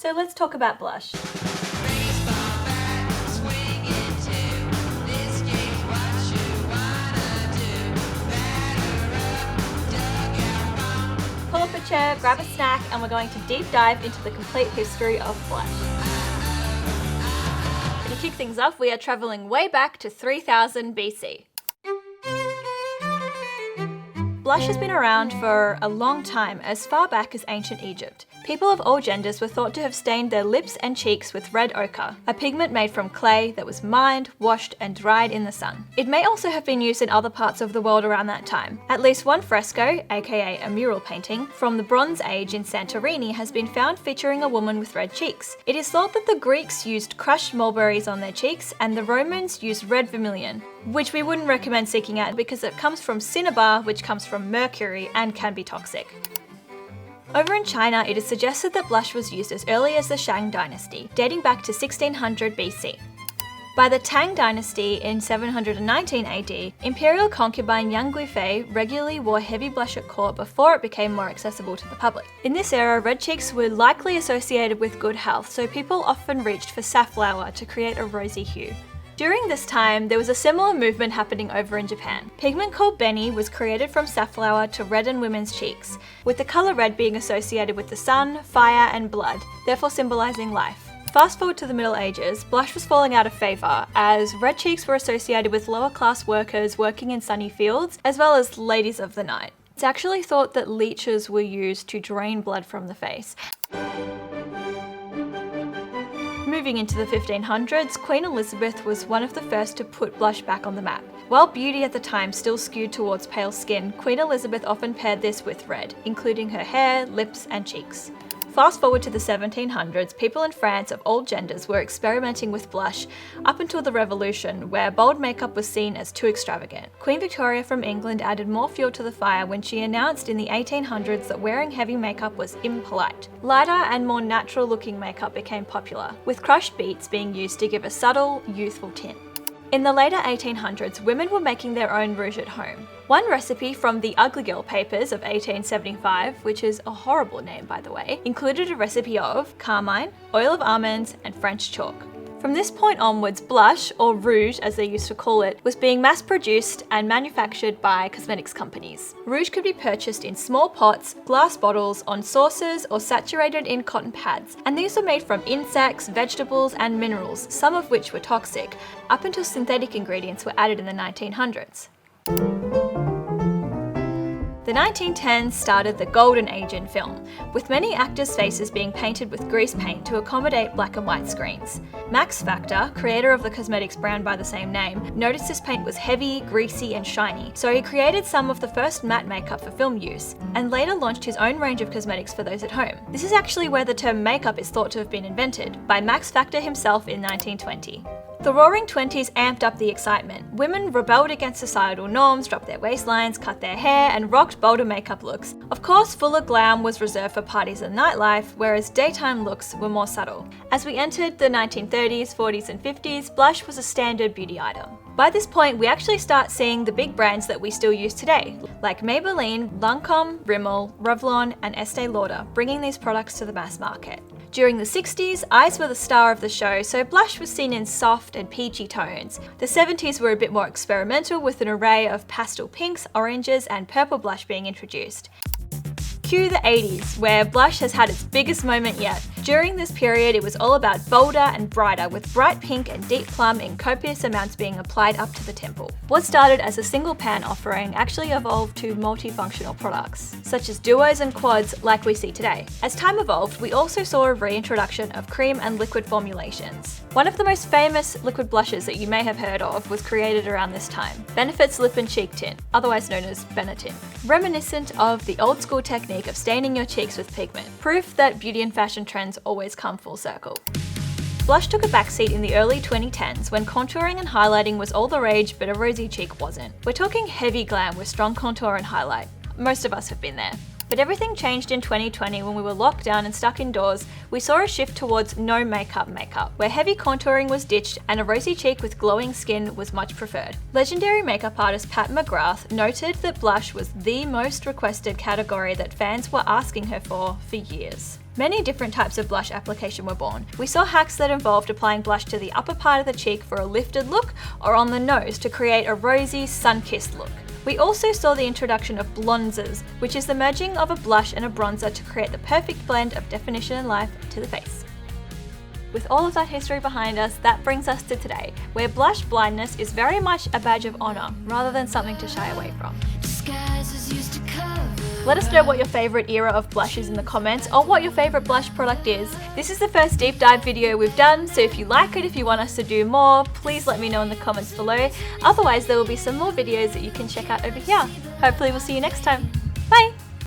So let's talk about blush. Pull up a chair, grab a snack, and we're going to deep dive into the complete history of blush. To kick things off, we are traveling way back to 3000 BC. Blush has been around for a long time, as far back as ancient Egypt. People of all genders were thought to have stained their lips and cheeks with red ochre, a pigment made from clay that was mined, washed, and dried in the sun. It may also have been used in other parts of the world around that time. At least one fresco, aka a mural painting, from the Bronze Age in Santorini has been found featuring a woman with red cheeks. It is thought that the Greeks used crushed mulberries on their cheeks, and the Romans used red vermilion, which we wouldn't recommend seeking out because it comes from cinnabar, which comes from mercury and can be toxic. Over in China, it is suggested that blush was used as early as the Shang dynasty, dating back to 1600 BC. By the Tang dynasty in 719 AD, imperial concubine Yang Guifei regularly wore heavy blush at court before it became more accessible to the public. In this era, red cheeks were likely associated with good health, so people often reached for safflower to create a rosy hue. During this time, there was a similar movement happening over in Japan. Pigment called beni was created from safflower to redden women's cheeks, with the colour red being associated with the sun, fire, and blood, therefore symbolising life. Fast forward to the Middle Ages, blush was falling out of favour, as red cheeks were associated with lower class workers working in sunny fields, as well as ladies of the night. It's actually thought that leeches were used to drain blood from the face. Moving into the 1500s, Queen Elizabeth was one of the first to put blush back on the map. While beauty at the time still skewed towards pale skin, Queen Elizabeth often paired this with red, including her hair, lips, and cheeks. Fast forward to the 1700s, people in France of all genders were experimenting with blush up until the Revolution, where bold makeup was seen as too extravagant. Queen Victoria from England added more fuel to the fire when she announced in the 1800s that wearing heavy makeup was impolite. Lighter and more natural looking makeup became popular, with crushed beets being used to give a subtle, youthful tint. In the later 1800s, women were making their own rouge at home. One recipe from the Ugly Girl Papers of 1875, which is a horrible name by the way, included a recipe of carmine, oil of almonds, and French chalk. From this point onwards, blush, or rouge as they used to call it, was being mass-produced and manufactured by cosmetics companies. Rouge could be purchased in small pots, glass bottles, on saucers, or saturated in cotton pads, and these were made from insects, vegetables, and minerals, some of which were toxic, up until synthetic ingredients were added in the 1900s. The 1910s started the golden age in film, with many actors' faces being painted with grease paint to accommodate black and white screens. Max Factor, creator of the cosmetics brand by the same name, noticed this paint was heavy, greasy, and shiny, so he created some of the first matte makeup for film use, and later launched his own range of cosmetics for those at home. This is actually where the term makeup is thought to have been invented, by Max Factor himself in 1920. The Roaring Twenties amped up the excitement. Women rebelled against societal norms, dropped their waistlines, cut their hair, and rocked bolder makeup looks. Of course, fuller glam was reserved for parties and nightlife, whereas daytime looks were more subtle. As we entered the 1930s, 40s, and 50s, blush was a standard beauty item. By this point, we actually start seeing the big brands that we still use today, like Maybelline, Lancome, Rimmel, Revlon, and Estee Lauder, bringing these products to the mass market. During the 60s, eyes were the star of the show, so blush was seen in soft and peachy tones. The 70s were a bit more experimental, with an array of pastel pinks, oranges, and purple blush being introduced. Cue the 80s, where blush has had its biggest moment yet. During this period, it was all about bolder and brighter, with bright pink and deep plum in copious amounts being applied up to the temple. What started as a single pan offering actually evolved to multifunctional products, such as duos and quads like we see today. As time evolved, we also saw a reintroduction of cream and liquid formulations. One of the most famous liquid blushes that you may have heard of was created around this time, Benefit's Lip and Cheek Tint, otherwise known as Benetint. Reminiscent of the old school technique of staining your cheeks with pigment, proof that beauty and fashion trends always come full circle. Blush took a backseat in the early 2010s when contouring and highlighting was all the rage, but a rosy cheek wasn't. We're talking heavy glam with strong contour and highlight. Most of us have been there. But everything changed in 2020 when we were locked down and stuck indoors. We saw a shift towards no makeup, where heavy contouring was ditched and a rosy cheek with glowing skin was much preferred. Legendary makeup artist Pat McGrath noted that blush was the most requested category that fans were asking her for years. Many different types of blush application were born. We saw hacks that involved applying blush to the upper part of the cheek for a lifted look, or on the nose to create a rosy, sun-kissed look. We also saw the introduction of blonzers, which is the merging of a blush and a bronzer to create the perfect blend of definition and life to the face. With all of that history behind us, that brings us to today, where blush blindness is very much a badge of honour, rather than something to shy away from. Let us know what your favourite era of blush is in the comments, or what your favourite blush product is. This is the first deep dive video we've done, so if you like it, if you want us to do more, please let me know in the comments below. Otherwise, there will be some more videos that you can check out over here. Hopefully we'll see you next time.